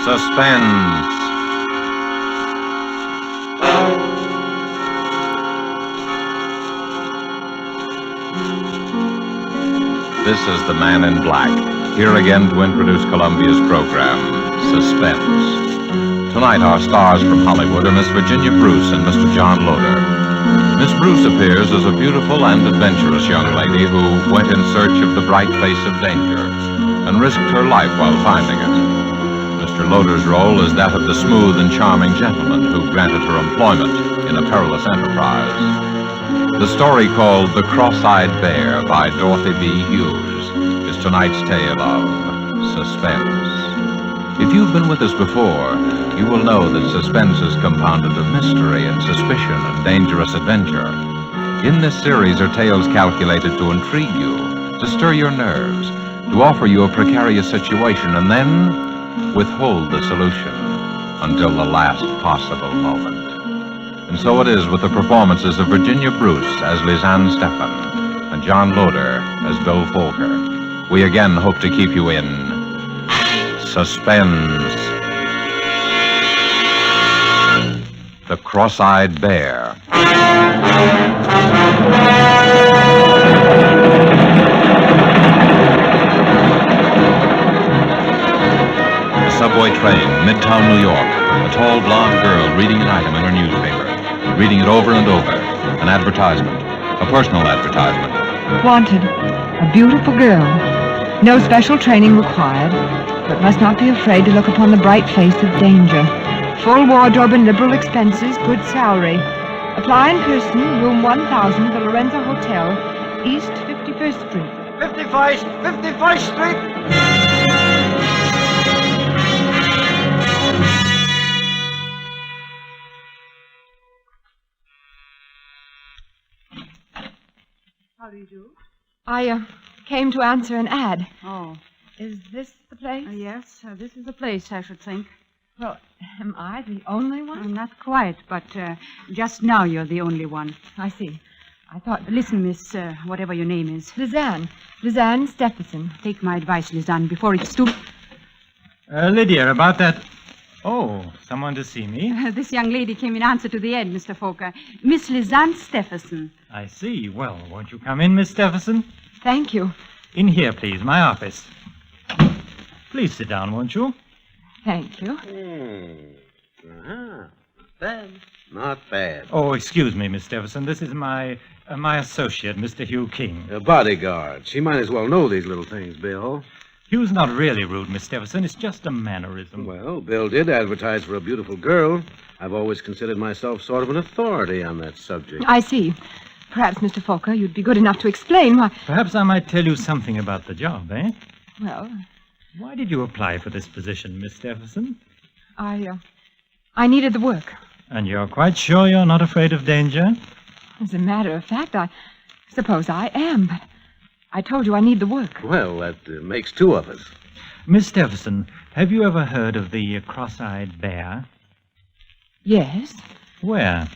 Suspense. This is the Man in Black, here again to introduce Columbia's program, Suspense. Tonight, our stars from Hollywood are Miss Virginia Bruce and Mr. John Loder. Miss Bruce appears as a beautiful and adventurous young lady who went in search of the bright face of danger and risked her life while finding it. Mr. Loder's role is that of the smooth and charming gentleman who granted her employment in a perilous enterprise. The story called The Cross-Eyed Bear by Dorothy B. Hughes is tonight's tale of Suspense. If you've been with us before, you will know that suspense is compounded of mystery and suspicion and dangerous adventure. In this series are tales calculated to intrigue you, to stir your nerves, to offer you a precarious situation, and then withhold the solution until the last possible moment. And so it is with the performances of Virginia Bruce as Lisanne Stephan and John Loder as Bill Folker. We again hope to keep you in Suspense. The Cross-Eyed Bear. A subway train, Midtown New York. A tall blonde girl reading an item in her newspaper. Reading it over and over. An advertisement. A personal advertisement. Wanted. A beautiful girl. No special training required, but must not be afraid to look upon the bright face of danger. Full wardrobe and liberal expenses, good salary. Apply in person, room 1000, the Lorenzo Hotel, East 51st Street. 51st Street! How do you do? I came to answer an ad. Oh, Is this the place? yes, this is the place, I should think. Well, am I the only one? Not quite, but just now you're the only one. I see. I thought... Listen, Miss, whatever your name is. Lisanne Stephenson. Take my advice, Lisanne, before it's too... Lydia, about that... Oh, someone to see me? This young lady came in answer to the ad, Mr. Folker. Miss Lisanne Stephenson. I see. Well, won't you come in, Miss Stephenson? Thank you. In here, please, my office. Please sit down, won't you? Thank you. Bad. Not bad. Oh, excuse me, Miss Stephenson. This is my associate, Mr. Hugh King. A bodyguard. She might as well know these little things, Bill. Hugh's not really rude, Miss Stephenson. It's just a mannerism. Well, Bill did advertise for a beautiful girl. I've always considered myself sort of an authority on that subject. I see. Perhaps, Mr. Folker, you'd be good enough to explain why... Perhaps I might tell you something about the job, eh? Well, Why did you apply for this position, Miss Stephenson? I needed the work. And you're quite sure you're not afraid of danger? As a matter of fact, I suppose I am, but I told you I need the work. Well, that makes two of us. Miss Stephenson, have you ever heard of the cross-eyed bear? Yes. Where?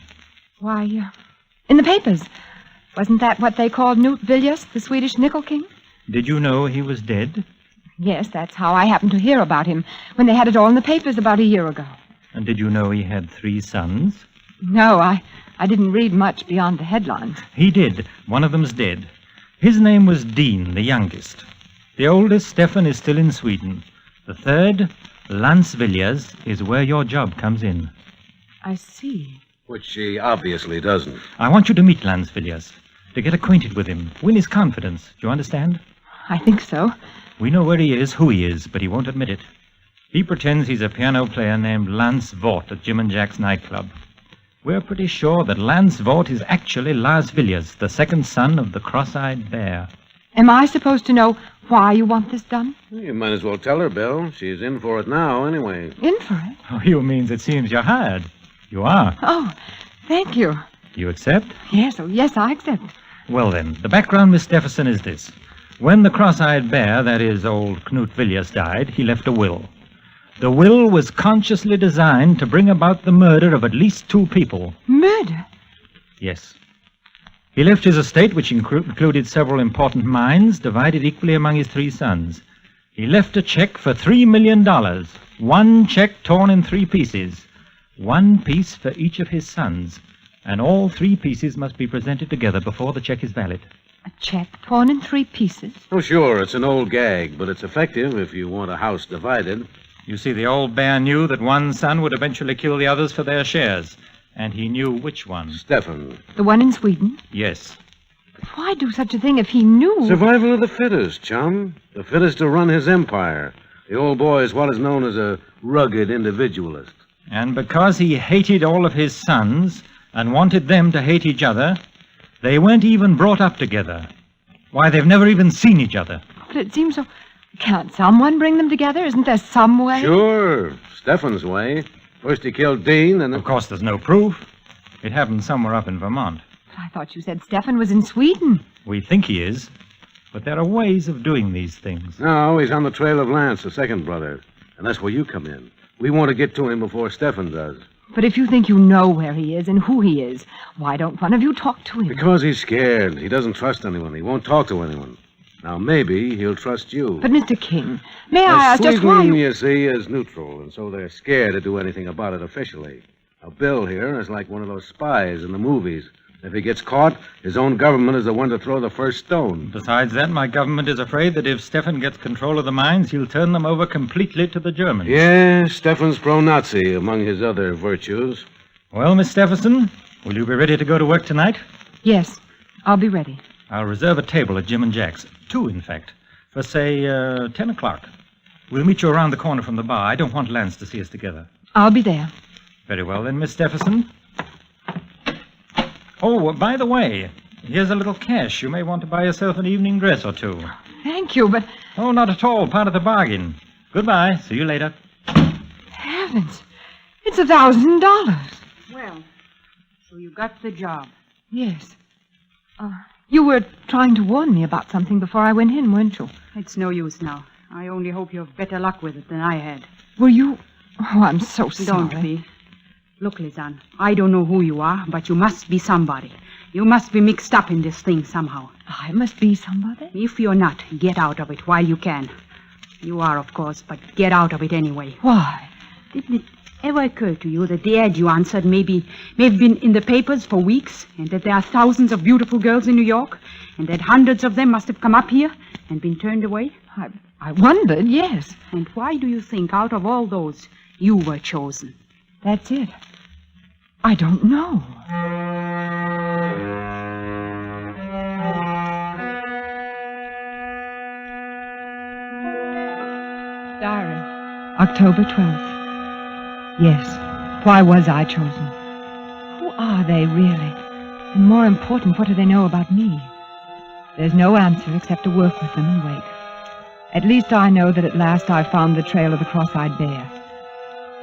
Why, in the papers. Wasn't that what they called Knut Villiers, the Swedish nickel king? Did you know he was dead? Yes, that's how I happened to hear about him, when they had it all in the papers about a year ago. And did you know he had 3 sons? No, I didn't read much beyond the headlines. He did. One of them's dead. His name was Dean, the youngest. The oldest, Stefan, is still in Sweden. The third, Lance Villiers, is where your job comes in. I see. Which she obviously doesn't. I want you to meet Lance Villiers, to get acquainted with him, win his confidence. Do you understand? I think so. We know where he is, who he is, but he won't admit it. He pretends he's a piano player named Lance Vort at Jim and Jack's nightclub. We're pretty sure that Lance Vort is actually Lars Villiers, the second son of the cross-eyed bear. Am I supposed to know why you want this done? You might as well tell her, Bill. She's in for it now, anyway. In for it? Oh, you means it seems you're hired. You are. Oh, thank you. You accept? Yes, I accept. Well, then, the background, Miss Stephenson, is this. When the cross-eyed bear, that is, old Knut Villiers, died, he left a will. The will was consciously designed to bring about the murder of at least 2 people. Murder? Yes. He left his estate, which included several important mines, divided equally among his 3 sons. He left a check for $3 million. one check torn in 3 pieces, 1 piece for each of his sons, and all 3 pieces must be presented together before the check is valid. A check torn in 3 pieces? Oh, sure, it's an old gag, but it's effective if you want a house divided. You see, the old bear knew that one son would eventually kill the others for their shares, and he knew which one. Stefan. The one in Sweden? Yes. But why do such a thing if he knew? Survival of the fittest, chum. The fittest to run his empire. The old boy is what is known as a rugged individualist. And because he hated all of his sons and wanted them to hate each other, they weren't even brought up together. Why, they've never even seen each other. But it seems so... Can't someone bring them together? Isn't there some way? Sure, Stefan's way. First he killed Dean, and then... Of course, there's no proof. It happened somewhere up in Vermont. I thought you said Stefan was in Sweden. We think he is, but there are ways of doing these things. No, he's on the trail of Lance, the second brother. And that's where you come in. We want to get to him before Stefan does. But if you think you know where he is and who he is, why don't one of you talk to him? Because he's scared. He doesn't trust anyone. He won't talk to anyone. Now, maybe he'll trust you. But, Mr. King, may I ask just why Sweden, you... you see, is neutral, and so they're scared to do anything about it officially. Now, Bill here is like one of those spies in the movies. If he gets caught, his own government is the one to throw the first stone. Besides that, my government is afraid that if Stefan gets control of the mines, he'll turn them over completely to the Germans. Yeah, Stefan's pro-Nazi among his other virtues. Well, Miss Stephenson, will you be ready to go to work tonight? Yes, I'll be ready. I'll reserve a table at Jim and Jack's. 2, in fact, for, say, 10 o'clock. We'll meet you around the corner from the bar. I don't want Lance to see us together. I'll be there. Very well, then, Miss Stephenson. Oh, by the way, here's a little cash. You may want to buy yourself an evening dress or 2. Thank you, but... Oh, not at all. Part of the bargain. Goodbye. See you later. Heavens, it's $1,000. Well, so you got the job. Yes. You were trying to warn me about something before I went in, weren't you? It's no use now. I only hope you have better luck with it than I had. Were you... Oh, I'm so sorry. Don't be. Look, Lisanne, I don't know who you are, but you must be somebody. You must be mixed up in this thing somehow. I must be somebody? If you're not, get out of it while you can. You are, of course, but get out of it anyway. Why? Didn't it ever occur to you that the ad you answered may have been in the papers for weeks, and that there are thousands of beautiful girls in New York, and that hundreds of them must have come up here and been turned away? I wondered, yes. And why do you think, out of all those, you were chosen? That's it. I don't know. Diary, October 12th. Yes, why was I chosen? Who are they, really? And more important, what do they know about me? There's no answer except to work with them and wait. At least I know that at last I've found the trail of the cross-eyed bear.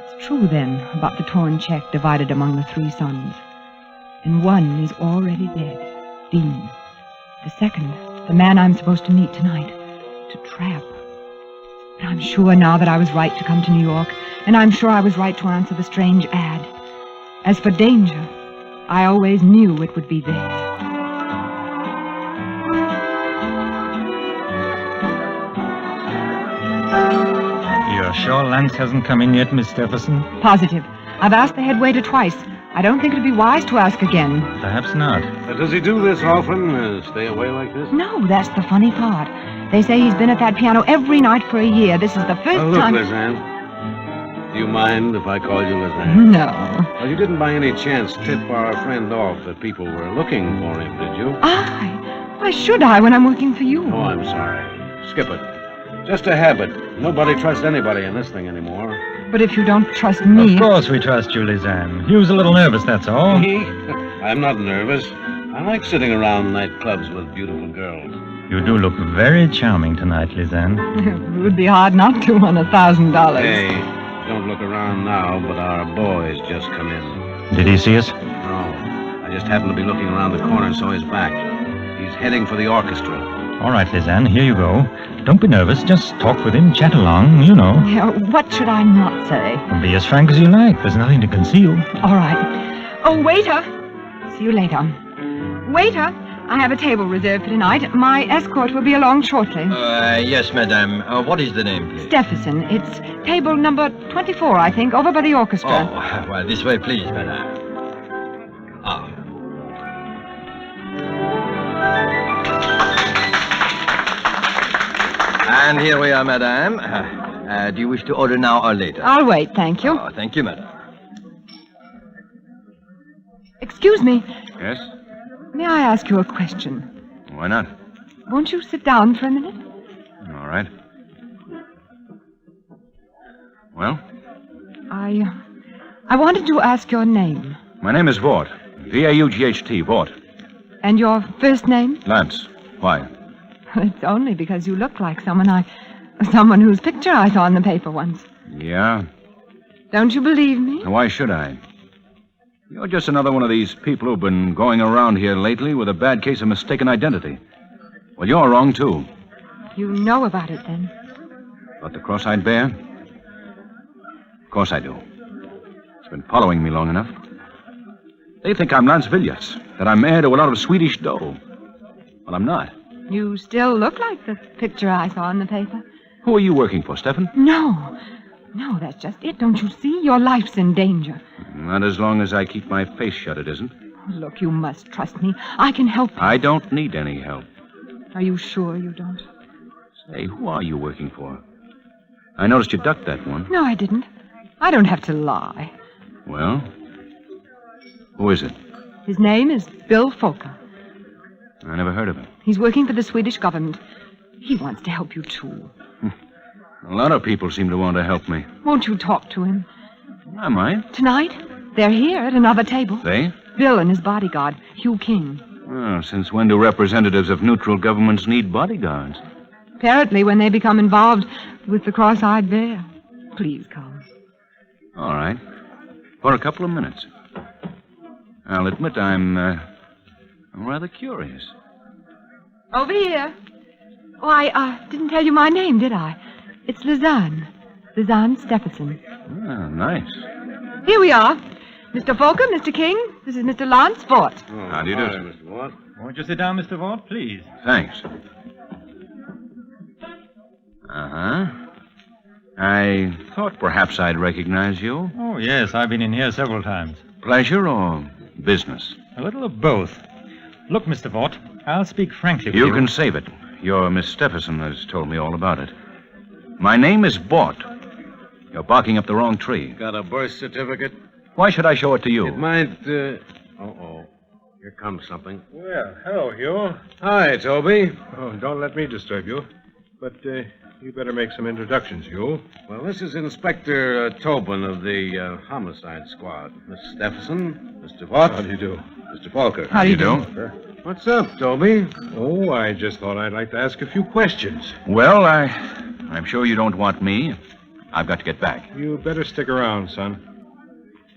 It's true, then, about the torn check divided among the 3 sons. And one is already dead, Dean. The second, the man I'm supposed to meet tonight, to trap. But I'm sure now that I was right to come to New York, and I'm sure I was right to answer the strange ad. As for danger, I always knew it would be there. You're sure Lance hasn't come in yet, Miss Stephenson? Positive. I've asked the head waiter twice. I don't think it'd be wise to ask again. Perhaps not. Does he do this often? Stay away like this? No, that's the funny part. They say he's been at that piano every night for a year. This is the first Look, time... Lisanne. Do you mind if I call you Lisanne? No. Well, you didn't by any chance tip our friend off that people were looking for him, did you? Why should I when I'm working for you? Oh, I'm sorry. Skip it. Just a habit. Nobody trusts anybody in this thing anymore. But if you don't trust me... Of course we trust you, Lisanne. He was a little nervous, that's all. Me? I'm not nervous. I like sitting around nightclubs with beautiful girls. You do look very charming tonight, Lisanne. It would be hard not to on $1,000. Hey, don't look around now, but our boy's just come in. Did he see us? No, I just happened to be looking around the corner and saw his back. He's heading for the orchestra. All right, Lisanne, here you go. Don't be nervous. Just talk with him, chat along, you know. Yeah, what should I not say? Be as frank as you like. There's nothing to conceal. All right. Oh, waiter. See you later. Waiter, I have a table reserved for tonight. My escort will be along shortly. Yes, madame. What is the name, please? Stephenson. It's table number 24, I think, over by the orchestra. Oh, well, this way, please, madame. Ah. And here we are, madame. Do you wish to order now or later? I'll wait, thank you. Oh, thank you, madame. Excuse me. Yes? May I ask you a question? Why not? Won't you sit down for a minute? All right. Well, I wanted to ask your name. my name is Vaught. V-A-U-G-H-T, Vaught. And your first name? Lance. Why? It's only because you look like someone whose picture I saw in the paper once. Yeah? Don't you believe me? Why should I? You're just another one of these people who've been going around here lately with a bad case of mistaken identity. Well, you're wrong, too. You know about it, then? About the cross-eyed bear? Of course I do. It's been following me long enough. They think I'm Lance Villiers, that I'm heir to a lot of Swedish dough. Well, I'm not. You still look like the picture I saw in the paper. Who are you working for, Stephen? No, that's just it. Don't you see? Your life's in danger. Not as long as I keep my face shut, it isn't. Look, you must trust me. I can help you. I don't need any help. Are you sure you don't? Say, who are you working for? I noticed you ducked that one. No, I didn't. I don't have to lie. Well, who is it? His name is Bill Folker. I never heard of him. He's working for the Swedish government. He wants to help you, too. A lot of people seem to want to help me. Won't you talk to him? I might. Tonight, they're here at another table. They? Bill and his bodyguard, Hugh King. Oh, since when do representatives of neutral governments need bodyguards? Apparently when they become involved with the cross-eyed bear. Please come. All right. For a couple of minutes. I'll admit I'm rather curious. Over here. Oh, I didn't tell you my name, did I? It's Lizanne. Lizanne Stephenson. Ah, nice. Here we are. Mr. Folker, Mr. King, this is Mr. Lance Vaught. Oh, how do you do, sir? Mr. Watt. Won't you sit down, Mr. Vaught, please? Thanks. Uh-huh. I thought perhaps I'd recognize you. Oh, yes, I've been in here several times. Pleasure or business? A little of both. Look, Mr. Vaught, I'll speak frankly with you. You can save it. Your Miss Stephenson has told me all about it. My name is Vaught. You're barking up the wrong tree. Got a birth certificate? Why should I show it to you? It might, Uh-oh. Here comes something. Well, hello, Hugh. Hi, Toby. Oh, don't let me disturb you. But you better make some introductions, Hugh. Well, this is Inspector Tobin of the Homicide Squad. Miss Stephenson, Mr. Vaught. How do you do? Mr. Falker. How do you do? What's up, Toby? Oh, I just thought I'd like to ask a few questions. Well, I'm sure you don't want me. I've got to get back. You better stick around, son.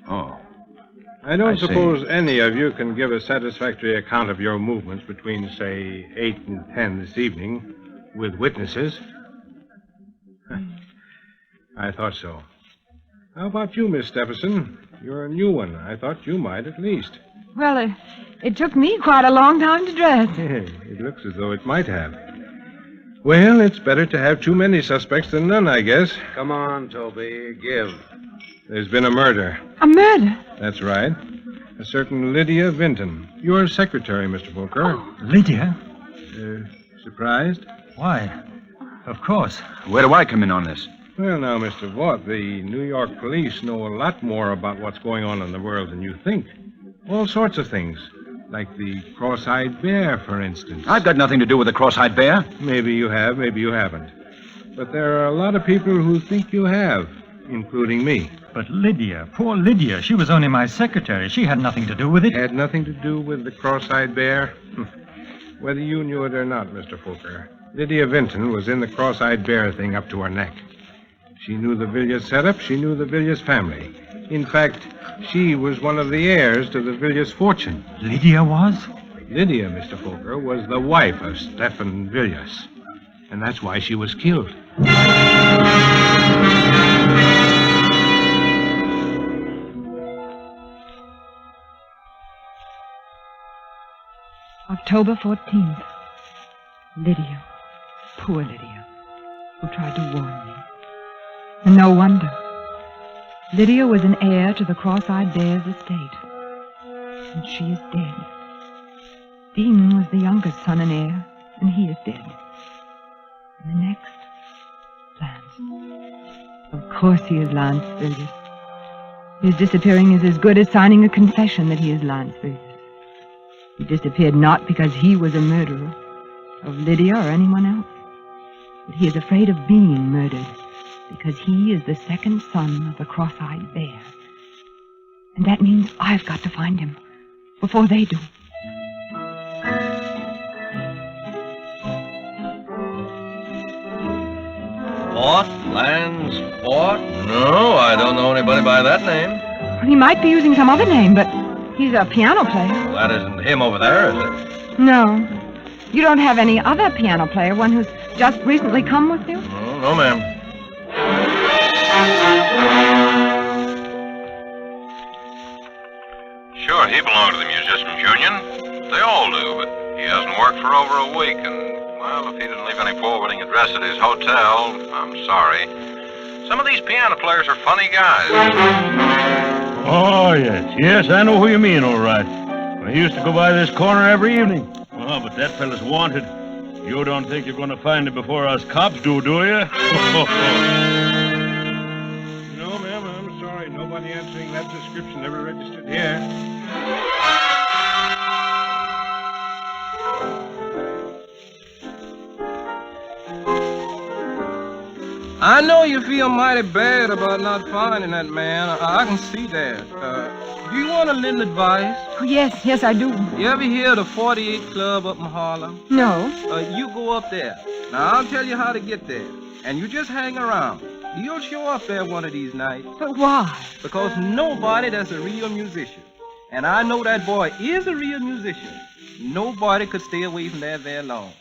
Oh. I don't I see. suppose any of you can give a satisfactory account of your movements between, say, 8 and 10 this evening with witnesses. I thought so. How about you, Miss Stephenson? You're a new one. I thought you might at least. Well, it took me quite a long time to dress. It looks as though it might have. Well, it's better to have too many suspects than none, I guess. Come on, Toby. Give. There's been a murder. A murder? That's right. A certain Lydia Vinton. Your secretary, Mr. Booker. Lydia? Surprised? Why? Of course. Where do I come in on this? Well, now, Mr. Vaught, the New York police know a lot more about what's going on in the world than you think. All sorts of things. Like the cross-eyed bear, for instance. I've got nothing to do with the cross-eyed bear. Maybe you have, maybe you haven't. But there are a lot of people who think you have, including me. But Lydia, poor Lydia, she was only my secretary. She had nothing to do with it. Had nothing to do with the cross-eyed bear? Whether you knew it or not, Mr. Fooker, Lydia Vinton was in the cross-eyed bear thing up to her neck. She knew the Villiers setup. She knew the Villiers family. In fact, she was one of the heirs to the Villiers fortune. Lydia was? Lydia, Mr. Fooker, was the wife of Stephen Villiers. And that's why she was killed. October 14th. Lydia. Poor Lydia, who tried to warn me. And no wonder. Lydia was an heir to the Cross-Eyed Bear's estate. And she is dead. Dean was the youngest son and heir, and he is dead. And the next, Lance. Of course he is Lance Villiers. His disappearing is as good as signing a confession that he is Lance Villiers. He disappeared not because he was a murderer of Lydia or anyone else, but he is afraid of being murdered because he is the second son of the Cross-Eyed Bear. And that means I've got to find him before they do. Fort? Lance Fort? No, I don't know anybody by that name. Well, he might be using some other name, but he's a piano player. Well, that isn't him over there, is it? No. You don't have any other piano player, one who's just recently come with you? No, ma'am. Sure, he belonged to the Musicians Union. They all do, but he hasn't worked for over a week, and, well, if he didn't leave any forwarding address at his hotel, I'm sorry. Some of these piano players are funny guys. Oh, yes. Yes, I know who you mean, all right. I used to go by this corner every evening. Oh, but that fella's wanted. You don't think you're going to find him before us cops do you? No, ma'am, I'm sorry. Nobody answering that description ever registered here. I know you feel mighty bad about not finding that man. I can see that. Do you want a little advice? Oh, yes, I do. You ever hear of the 48 Club up in Harlem? No. You go up there. Now, I'll tell you how to get there. And you just hang around. You'll show up there one of these nights. But why? Because nobody that's a real musician, and I know that boy is a real musician, nobody could stay away from there very long.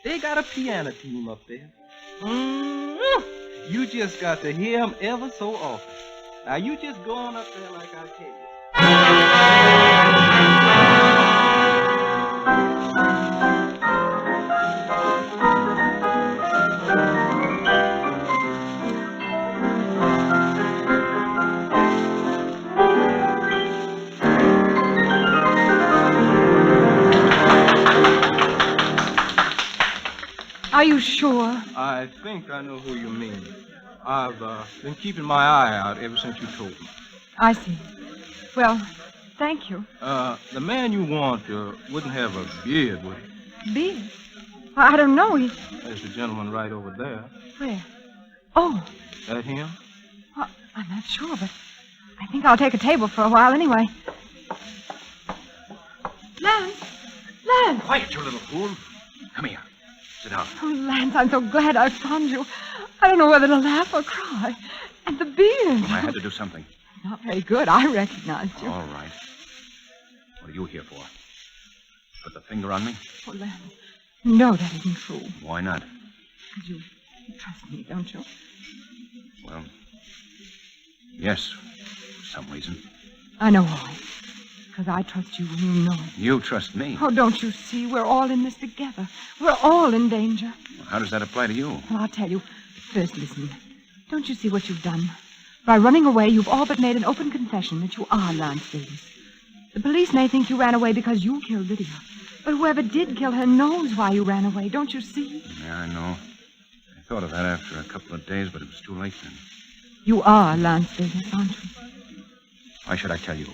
They got a piano team up there. You just got to hear him ever so often. Now, you just go on up there like I tell you. Are you sure? I think I know who you mean. I've been keeping my eye out ever since you told me. I see. Well, thank you. The man you want wouldn't have a beard, would he? Beard? I don't know. There's the gentleman right over there. Where? Oh, That him? well, I'm not sure, but I think I'll take a table for a while anyway. Lance! Quiet, you little fool. Come here. Sit down. Oh, Lance, I'm so glad I found you. I don't know whether to laugh or cry. And the beard. I had to do something. Not very good. I recognized you. All right. What are you here for? Put the finger on me? Oh, Lance, no, that isn't true. Why not? Because you trust me, don't you? Well, yes, for some reason. I know why. Because I trust you and you know it. You trust me. Oh, don't you see? We're all in this together. We're all in danger. Well, how does that apply to you? Well, I'll tell you. First, listen. Don't you see what you've done? By running away, you've all but made an open confession that you are Lance Davis. The police may think you ran away because you killed Lydia. But whoever did kill her knows why you ran away. Don't you see? Yeah, I know. I thought of that after a couple of days, but it was too late then. You are Lance Davis, aren't you? Why should I tell you?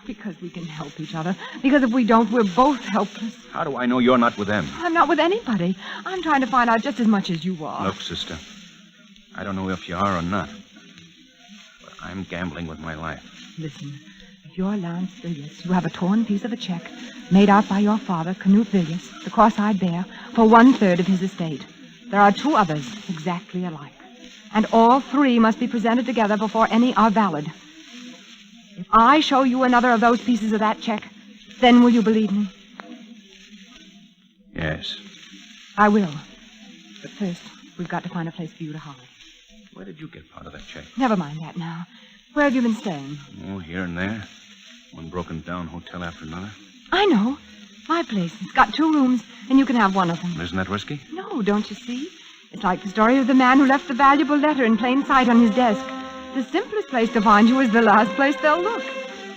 Because we can help each other. Because if we don't, we're both helpless. How do I know you're not with them? I'm not with anybody. I'm trying to find out just as much as you are. Look, sister, I don't know if you are or not, but I'm gambling with my life. Listen, if you're Lance Villiers, you have a torn piece of a check made out by your father, Canute Villiers, the Cross-Eyed Bear, for 1/3 of his estate. There are 2 others exactly alike. And all 3 must be presented together before any are valid. If I show you another of those pieces of that check, then will you believe me? Yes. I will. But first, we've got to find a place for you to hide. Where did you get part of that check? Never mind that now. Where have you been staying? Oh, here and there. One broken-down hotel after another. I know. My place. It's got 2 rooms, and you can have one of them. Isn't that risky? No, don't you see? It's like the story of the man who left the valuable letter in plain sight on his desk. The simplest place to find you is the last place they'll look.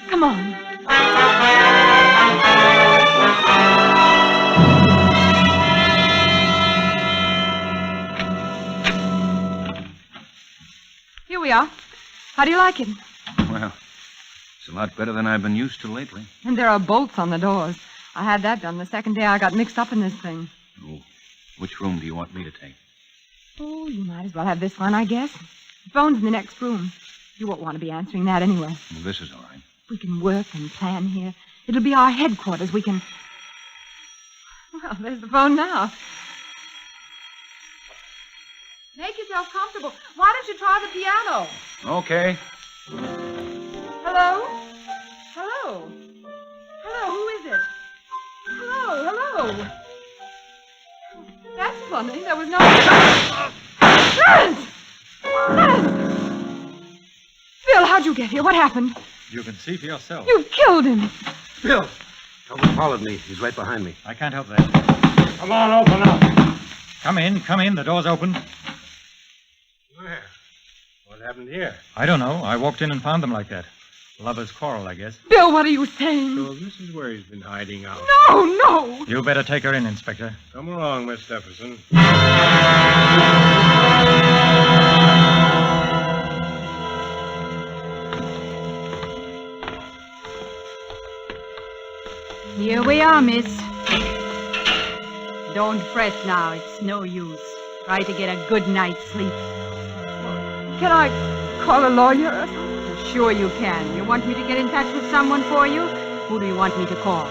Come on. Here we are. How do you like it? Well, it's a lot better than I've been used to lately. And there are bolts on the doors. I had that done the second day I got mixed up in this thing. Oh, which room do you want me to take? Oh, you might as well have this one, I guess. The phone's in the next room. You won't want to be answering that anyway. Well, this is all right. We can work and plan here. It'll be our headquarters. We can... Well, there's the phone now. Make yourself comfortable. Why don't you try the piano? Okay. Hello? Hello? Hello, who is it? Hello, hello. That's funny. There was no... Clarence! Clarence! Bill, how'd you get here? What happened? You can see for yourself. You killed him. Bill! Tobin followed me. He's right behind me. I can't help that. Come on, open up. Come in. The door's open. Where? What happened here? I don't know. I walked in and found them like that. Lovers' quarrel, I guess. Bill, what are you saying? So this is where he's been hiding out. No, no. You better take her in, Inspector. Come along, Miss Stephenson. Here we are, miss. Don't fret now. It's no use. Try to get a good night's sleep. Can I call a lawyer or something? Sure you can. You want me to get in touch with someone for you? Who do you want me to call?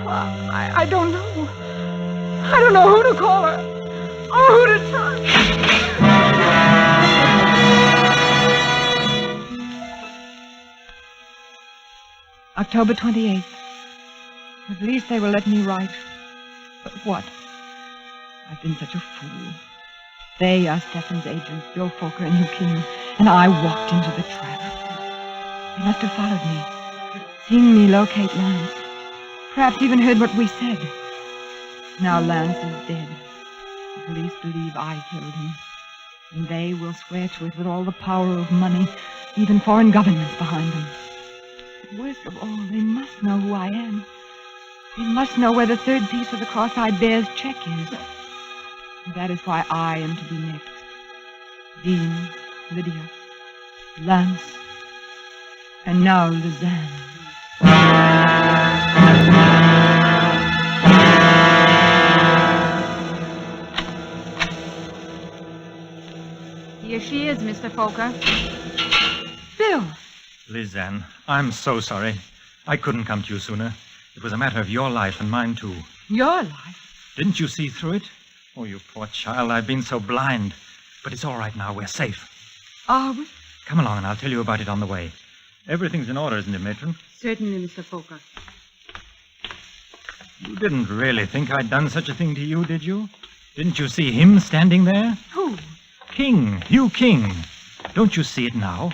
I don't know. I don't know who to call her or who to trust. October 28th. At least they will let me write. But what? I've been such a fool. They are Stefan's agents, Bill Fokker and Hugh King, and I walked into the trap. They must have followed me, seen me locate Lance, perhaps even heard what we said. Now Lance is dead. The police believe I killed him, and they will swear to it with all the power of money, even foreign governments behind them. But worst of all, they must know who I am. They must know where the third piece of the cross-eyed bear's check is. And that is why I am to be next. Dean, Lydia, Lance, and now Lizanne. Here she is, Mr. Fokker. Bill! Lizanne, I'm so sorry. I couldn't come to you sooner. It was a matter of your life and mine, too. Your life? Didn't you see through it? Oh, you poor child, I've been so blind. But it's all right now. We're safe. Are we? Come along and I'll tell you about it on the way. Everything's in order, isn't it, Matron? Certainly, Mr. Fokker. You didn't really think I'd done such a thing to you, did you? Didn't you see him standing there? Who? King, Hugh King. Don't you see it now?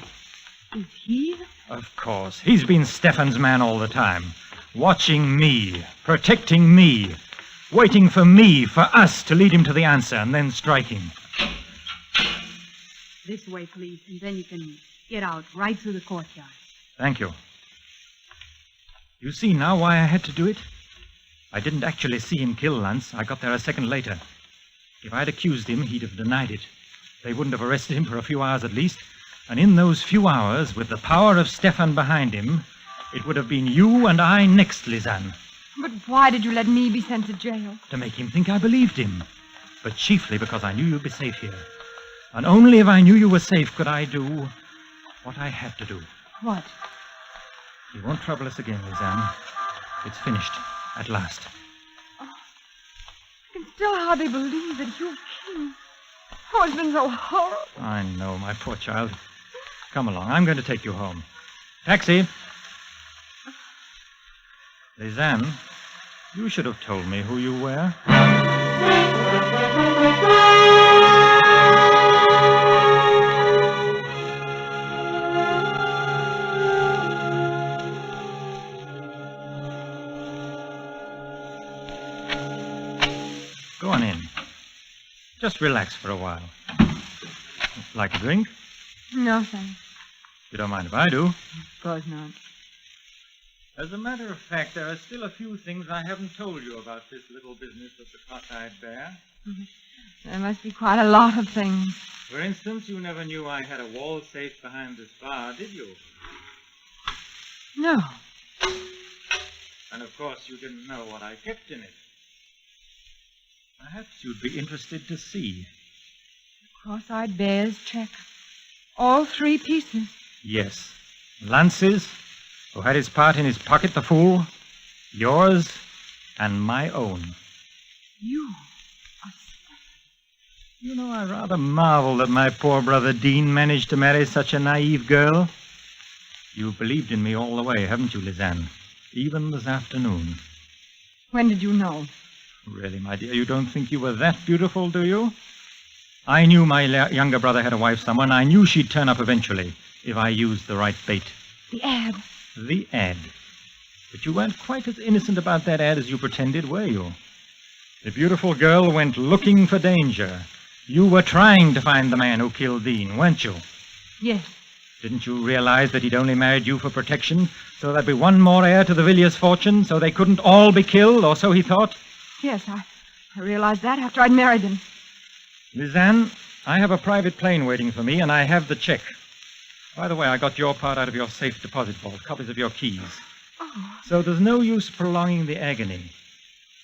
Is he? Of course. He's been Stefan's man all the time. Watching me, protecting me, waiting for me, for us to lead him to the answer and then striking. This way, please, and then you can get out right through the courtyard. Thank you. You see now why I had to do it? I didn't actually see him kill Lance. I got there a second later. If I'd accused him, he'd have denied it. They wouldn't have arrested him for a few hours at least. And in those few hours, with the power of Stefan behind him, it would have been you and I next, Lizanne. But why did you let me be sent to jail? To make him think I believed him. But chiefly because I knew you'd be safe here. And only if I knew you were safe could I do what I had to do. What? He won't trouble us again, Lizanne. It's finished, at last. I can still hardly believe that Hugh King... Oh, it's been so horrible. I know, my poor child. Come along, I'm going to take you home. Taxi! Lizanne, you should have told me who you were. Go on in. Just relax for a while. Like a drink? No, thanks. You don't mind if I do. Of course not. As a matter of fact, there are still a few things I haven't told you about this little business of the cross-eyed bear. There must be quite a lot of things. For instance, you never knew I had a wall safe behind this bar, did you? No. And of course, you didn't know what I kept in it. Perhaps you'd be interested to see. Cross-eyed bear's check. All 3 pieces. Yes. Lance's, who had his part in his pocket, the fool. Yours, and my own. You. You know, I rather marvel that my poor brother Dean managed to marry such a naive girl. You've believed in me all the way, haven't you, Lizanne? Even this afternoon. When did you know? Really, my dear, you don't think you were that beautiful, do you? I knew my younger brother had a wife somewhere, and I knew she'd turn up eventually if I used the right bait. The ad. The ad. But you weren't quite as innocent about that ad as you pretended, were you? The beautiful girl went looking for danger. You were trying to find the man who killed Dean, weren't you? Yes. Didn't you realize that he'd only married you for protection, so there'd be one more heir to the Villiers fortune, so they couldn't all be killed, or so he thought? Yes, I realized that after I'd married him. Lizanne, I have a private plane waiting for me, and I have the check. By the way, I got your part out of your safe deposit vault, copies of your keys. Oh. So there's no use prolonging the agony.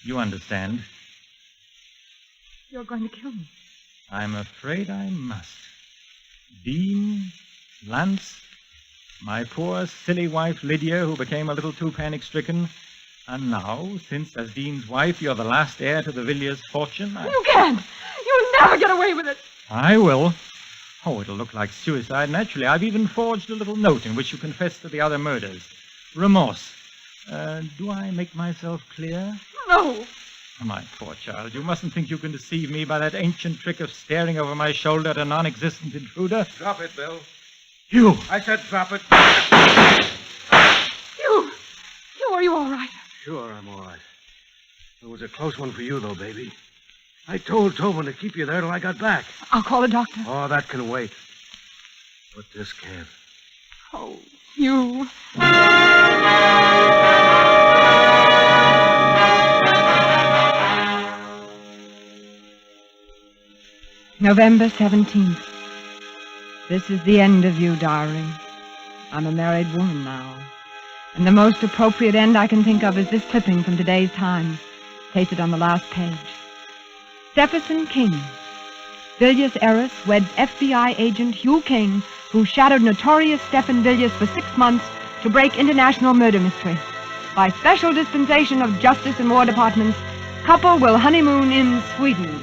You understand. You're going to kill me. I'm afraid I must. Dean, Lance, my poor, silly wife, Lydia, who became a little too panic-stricken. And now, since as Dean's wife, you're the last heir to the Villiers' fortune, You can't! You'll never get away with it! I will. Oh, it'll look like suicide, naturally. I've even forged a little note in which you confess to the other murders. Remorse. Do I make myself clear? No! My poor child, you mustn't think you can deceive me by that ancient trick of staring over my shoulder at a non-existent intruder. Drop it, Bill. You! I said drop it. You, are you all right? Sure, I'm all right. It was a close one for you, though, baby. I told Tobin to keep you there till I got back. I'll call a doctor. Oh, that can wait. But this can't. Oh, you. November 17th. This is the end of you, darling. I'm a married woman now. And the most appropriate end I can think of is this clipping from today's Times, pasted on the last page. Stephenson King. Villiers heiress weds FBI agent Hugh King, who shadowed notorious Stephen Villiers for 6 months to break international murder mystery. By special dispensation of Justice and War Departments, couple will honeymoon in Sweden.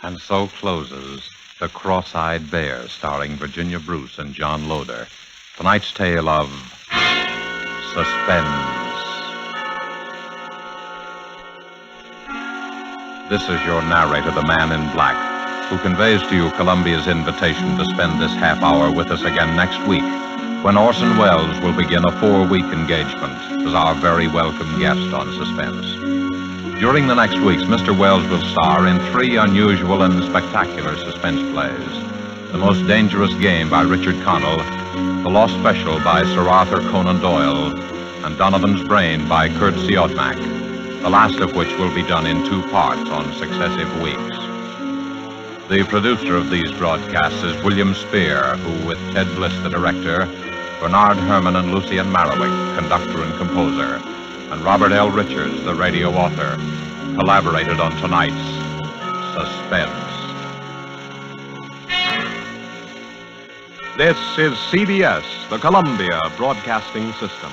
And so closes The Cross-Eyed Bear, starring Virginia Bruce and John Loder. Tonight's tale of Suspense. This is your narrator, the Man in Black, who conveys to you Columbia's invitation to spend this half hour with us again next week, when Orson Welles will begin a 4-week engagement as our very welcome guest on Suspense. During the next weeks, Mr. Welles will star in 3 unusual and spectacular suspense plays. The Most Dangerous Game by Richard Connell, The Lost Special by Sir Arthur Conan Doyle, and Donovan's Brain by Kurt Siodmak, the last of which will be done in 2 parts on successive weeks. The producer of these broadcasts is William Spear, who, with Ted Bliss, the director, Bernard Herrmann and Lucien Marowik, conductor and composer, and Robert L. Richards, the radio author, collaborated on tonight's Suspense. This is CBS, the Columbia Broadcasting System.